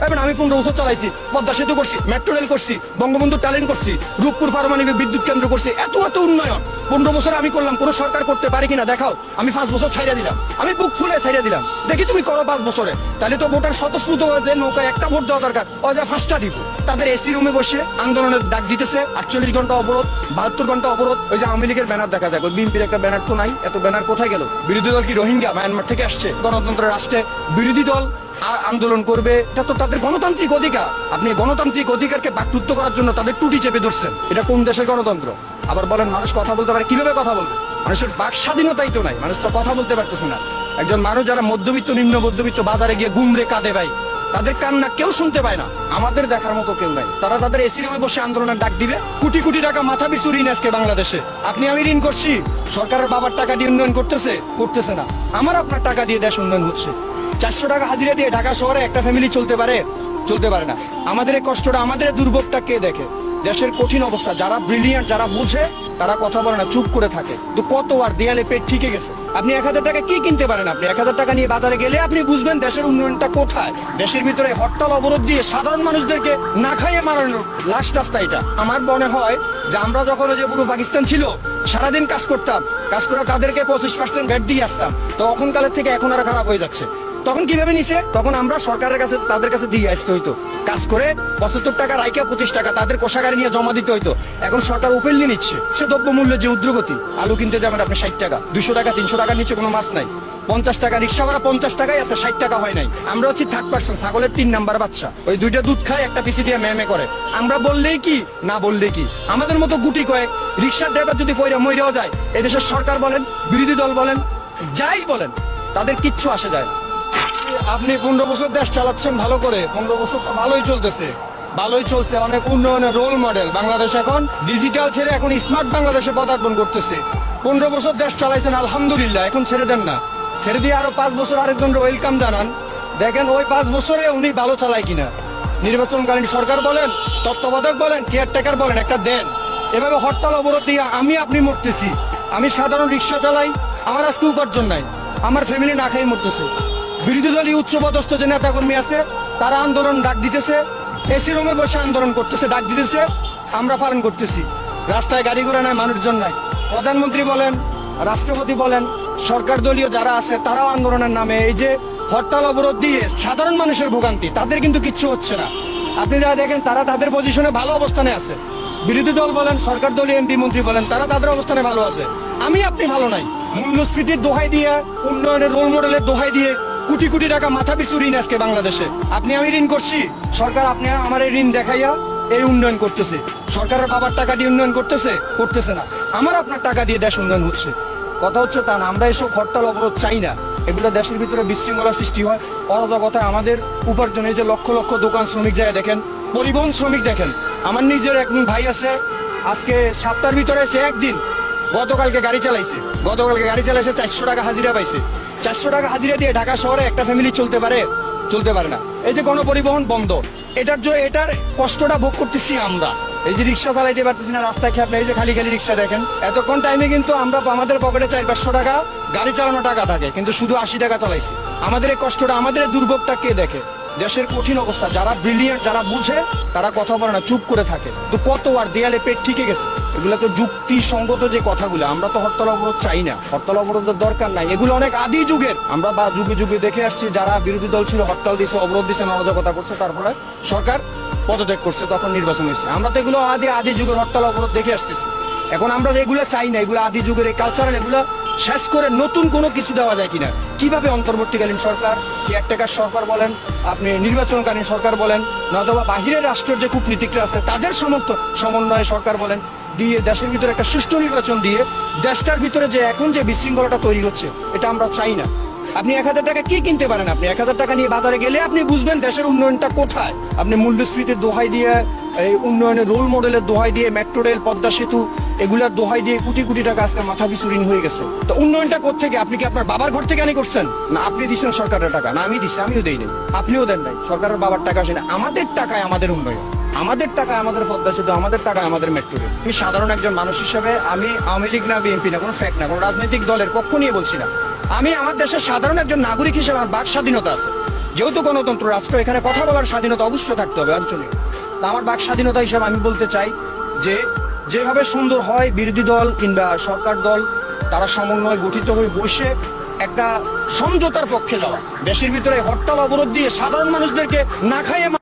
এখন আমি 15 বছর চালাইছি, পদ্মা সেতু করছি, মেট্রো রেল করছি, বঙ্গবন্ধু ট্যালেন্ট করছি, রূপপুর পারমাণবিক বিদ্যুৎ কেন্দ্র করছি, এত এত উন্নয়ন 15 বছর আমি করলাম। কোন সরকার করতে পারে কিনা দেখাও। আমি 5 বছর ছাইড়া দিলাম, আমি বুক ফুলে ছাইড়া দিলাম, দেখি তুমি করো 5 বছরে। তাহলে তো ভোটার স্বতঃস্ফূর্ত হয়ে যে নৌকায় একটা ভোট দেওয়া দরকার, অযা 5টা দিব। তাদের এসি রুমে বসে আন্দোলনের ডাক দিতেছে, 48 ঘন্টা অবরোধ, 72 ঘন্টা অবরোধ। ওই যে আওয়ামী লীগের ব্যানার দেখা যায়, বিএনপির একটা ব্যানার তো নাই, এত ব্যানার কোথায় গেল? বিরোধী দল কি রোহিঙ্গা মায়ানমার থেকে আসছে? গণতন্ত্রের রাষ্ট্রে বিরোধী দল আন্দোলন করবে, এটা তো তাদের গণতান্ত্রিক অধিকার। আপনি গণতান্ত্রিক অধিকারকে বাকরুদ্ধ করার জন্য তাদের টুটি চেপে ধরছেন। এটা কোন দেশের গণতন্ত্র? আবার বলেন মানুষ কথা বলতে পারে, কিভাবে কথা বলবে? মানুষের বাক স্বাধীনতাই তো নাই, মানুষ তো কথা বলতে পারতেছে না। একজন মানুষ যারা মধ্যবিত্ত নিম্ন মধ্যবিত্ত বাজারে গিয়ে গুমরে কাঁদে ভাই, তাদের কান্না কেউ শুনতে পায় না, আমাদের দেখার মতো কেউ নাই। তারা তাদের এসি রুমে বসে আন্দোলনের ডাক দিবে। কোটি কোটি টাকা মাথা পিছু ঋণ আজকে বাংলাদেশে। আপনি আমি ঋণ করছি, সরকারের বাবার টাকা দিয়ে উন্নয়ন করতেছে না। আমার আপনার টাকা দিয়ে দেশ উন্নয়ন হচ্ছে। 400 টাকা হাজিরা দিয়ে ঢাকা শহরে একটা ফ্যামিলি চলতে পারে না। আমাদের এই কষ্টটা, আমাদের দুর্ভোগটা কে দেখে? দেশের কঠিন অবস্থা, যারা ব্রিলিয়ান্ট, যারা বুঝে, তারা কথা বলে না, চুপ করে থাকে। তো কত আর দেয়ালে পেট ঠিকে গেছে। আপনি 1000 টাকা কি কিনতে পারেন? আপনি 1000 টাকা নিয়ে বাজারে গেলে আপনি বুঝবেন দেশের উন্নয়নটা কোথায়। দেশের ভিতরে হরতাল অবরোধ দিয়ে সাধারণ মানুষদেরকে না খাইয়ে মারানোর লাস্ট রাস্তা এটা। আমার মনে হয় যে আমরা যখন যে পুরো পাকিস্তান ছিল, সারাদিন কাজ করে তাদেরকে 25% ভ্যাট দিয়ে আসতাম, তো তখনকালের থেকে এখন আর খারাপ হয়ে যাচ্ছে। তখন কিভাবে নিছে? তখন আমরা সরকারের কাছে, তাদের কাছে দিয়ে আসতে হইতো। কাজ করে 75 টাকা রাইকা 25 টাকা তাদের কোষাগারে নিয়ে জমা দিতে হইতো। এখন সরকার ওপেনলি নিচ্ছে। সে দ্রব্য মূল্যের যে উদ্রগতি, আলু কিনতে যাবেন আপনি 60 টাকা, 200 টাকা, 300 টাকার নিচে কোনো মাছ নাই। 50 টাকা রিক্সা ভাড়া 50 টাকাই আছে, 60 টাকা হয় নাই। আমরা হচ্ছি 3rd পার্সন, ছাগলের 3 নাম্বার বাচ্চা। ওই 2টা দুধ খায়, একটা পিসি দিয়ে মেমে করে। আমরা বললেই কি, না বললে কি? আমাদের মতো গুটি কয়েক রিক্সার ড্রাইভার যদি মইরাও যায়, এদেশের সরকার বলেন, বিরোধী দল বলেন, যাই বলেন, তাদের কিচ্ছু আসে যায় না। আপনি 15 বছর দেশ চালাচ্ছেন ভালো করে, 15 বছর ভালোই চলছে, অনেক উন্নয়নের রোল মডেল। বাংলাদেশ এখন ডিজিটাল ছেড়ে এখন স্মার্ট বাংলাদেশে পদার্পণ করতেছে। 15 বছর দেশ চালাইছেন আলহামদুলিল্লাহ, এখন ছেড়ে দেন না। ছেড়ে দিয়ে আরো 5 বছর আরেকজনকে ওয়েলকাম জানান, দেখেন ওই 5 বছরে উনি ভালো চালায় কিনা। নির্বাচনকালীন সরকার বলেন, তত্ত্বাবধায়ক বলেন, কেয়ারটেকার বলেন, একটা দেন। এভাবে হরতাল অবরোধ দিয়ে আমি মরতেছি। আমি সাধারণ রিক্সা চালাই, আমার আজকে উপার্জন নাই, আমার ফ্যামিলি না খাই মরতেছে। বিরোধী দলীয় উচ্চপদস্থ যে নেতাকর্মী আছে, তারা আন্দোলন ডাক দিতেছে, এসি রুমে বসে আন্দোলন করতেছে, ডাক দিতেছে, আমরা পালন করতেছি। রাস্তায় গাড়ি ঘোড়া নাই, মানুষজন নাই। প্রধানমন্ত্রী বলেন, রাষ্ট্রপতি বলেন, সরকার দলীয় যারা আছে, তারাও আন্দোলনের নামে এই যে হরতাল অবরোধ দিয়ে সাধারণ মানুষের ভোগান্তি, তাদের কিন্তু কিচ্ছু হচ্ছে না। আপনি যারা দেখেন, তারা তাদের পজিশনে ভালো অবস্থানে আছে। বিরোধী দল বলেন, সরকার দলীয় এমপি মন্ত্রী বলেন, তারা তাদের অবস্থানে ভালো আছে। আপনি ভালো নাই। মূল্যস্ফীতির দোহাই দিয়ে, উন্নয়নের রোল মডেলের দোহাই দিয়ে কোটি কোটি টাকা মাথা পিছু ঋণ আজকে বাংলাদেশে। আপনি আমি ঋণ করছি, সরকার আপনি আমার এই ঋণ দেখাইয়া এই উন্নয়ন করতেছে। সরকারের বাবার টাকা দিয়ে উন্নয়ন করতেছে না। আমার আপনার টাকা দিয়ে দেশ উন্নয়ন হচ্ছে। কথা হচ্ছে তা না। আমরা এসব হরতাল অবরোধ চাই না। এগুলো দেশের ভিতরে বিশৃঙ্খলা সৃষ্টি হয়, অরাজকতায় আমাদের উপার্জনের যে লক্ষ লক্ষ দোকান শ্রমিক যায় দেখেন, পরিবহন শ্রমিক দেখেন। আমার নিজের এক ভাই আছে, আজকে 7টার ভিতরে সে একদিন গতকালকে গাড়ি চালাইছে 400 টাকা হাজিরা পাইছে। 400 টাকা হাজিরা দিয়ে ঢাকা শহরে একটা ফ্যামিলি চলতে পারে না। এই যে গণপরিবহন বন্ধ, এটার কষ্টটা ভোগ করতেছি আমরা। এই যে রিক্সা চালাইতে পারতেছি না, রাস্তায় খেয়ে আপনি এই যে খালি রিক্সা দেখেন। এতক্ষণ টাইমে কিন্তু আমরা আমাদের পকেটে 400-500 টাকা গাড়ি চালানো টাকা থাকে, কিন্তু শুধু 80 টাকা চালাইছি। আমাদের এই কষ্টটা, আমাদের দুর্ভোগটা কে দেখে? দেশের কঠিন অবস্থা, যারা ব্রিলিয়ান্ট, যারা বুঝে, তারা কথা বলে না, চুপ করে থাকে। তো কত আর দেয়ালে পেট ঠিকে গেছে। এগুলো তো যুক্তিসঙ্গত যে কথাগুলো। আমরা তো হরতাল অবরোধ চাই না, হরতাল অবরোধের দরকার নাই। এগুলো অনেক আদি যুগের, আমরা যুগে দেখে আসছি। যারা বিরোধী দল ছিল, হরতাল দিছে, অবরোধ দিছে, অরাজকতা করছে, তারপরে সরকার পদত্যাগ করছে, তখন নির্বাচন হয়েছে। আমরা তো এগুলো আদি যুগের হরতাল অবরোধ দেখে আসতেছি। এখন আমরা এগুলো চাই না, এগুলো আদি যুগের এই কালচারাল, এগুলো শেষ করে নতুন কোনো কিছু দেওয়া যায় কিনা। কিভাবে অন্তর্বর্তীকালীন সরকার, কেয়ারটেকার সরকার বলেন, আপনি নির্বাচনকালীন সরকার বলেন, নয়তোবা বাহিরের রাষ্ট্রের যে কূটনীতিকরা আছে তাদের সমন্বয়ে সরকার বলেন, দিয়ে দেশের ভিতরে একটা সুষ্ঠু নির্বাচন দিয়ে দেশটার ভিতরে যে এখন যে বিশৃঙ্খলাটা তৈরি হচ্ছে, এটা আমরা চাই না। আপনি 1000 টাকা কি কিনতে পারেন? আপনি 1000 টাকা নিয়ে বাজারে গেলে আপনি বুঝবেন দেশের উন্নয়নটা কোথায়। আপনি মূল্যস্ফীতির দোহাই দিয়ে, এই উন্নয়নের রোল মডেলের দোহাই দিয়ে, মেট্রো রেল, পদ্মা সেতু, এগুলার দোহাই দিয়ে কোটি কোটি টাকা আজকে মাথা পিছু ঋণ হয়ে গেছে। তো উন্নয়নটা করছে কি? আপনি কি আপনার বাবার ঘর থেকে করছেন? না আপনি দিচ্ছেন সরকারের টাকা? না আমি দিচ্ছি, আমিও দেই নাই, আপনিও দেন নাই। সরকারের বাবার টাকা আসে না, আমাদের টাকায় আমাদের উন্নয়ন, আমাদের টাকায় আমাদের পদ্মা সেতু, আমাদের টাকায় আমাদের মেট্রো রেল। আমি সাধারণ একজন মানুষ হিসেবে, আমি আওয়ামী লীগ না বিএনপি না, কোনো ফ্যাক্ট না, কোনো রাজনৈতিক দলের পক্ষ নিয়ে বলছি না। আমি আমার দেশের সাধারণ একজন নাগরিক হিসেবে আমার বাক স্বাধীনতা আছে। যেহেতু গণতন্ত্র রাষ্ট্র, এখানে কথা বলার স্বাধীনতা অবশ্যই থাকতে হবে আঞ্চলিক। তা আমার বাক স্বাধীনতা হিসেবে আমি বলতে চাই যে যেভাবে সুন্দর হয় বিরোধী দল কিংবা সরকার দল তারা সমন্বয় গঠিত হয়ে বসে একটা সমঝোতার পক্ষে যাওয়া, দেশের ভিতরে হরতাল অবরোধ দিয়ে সাধারণ মানুষদেরকে না খাইয়ে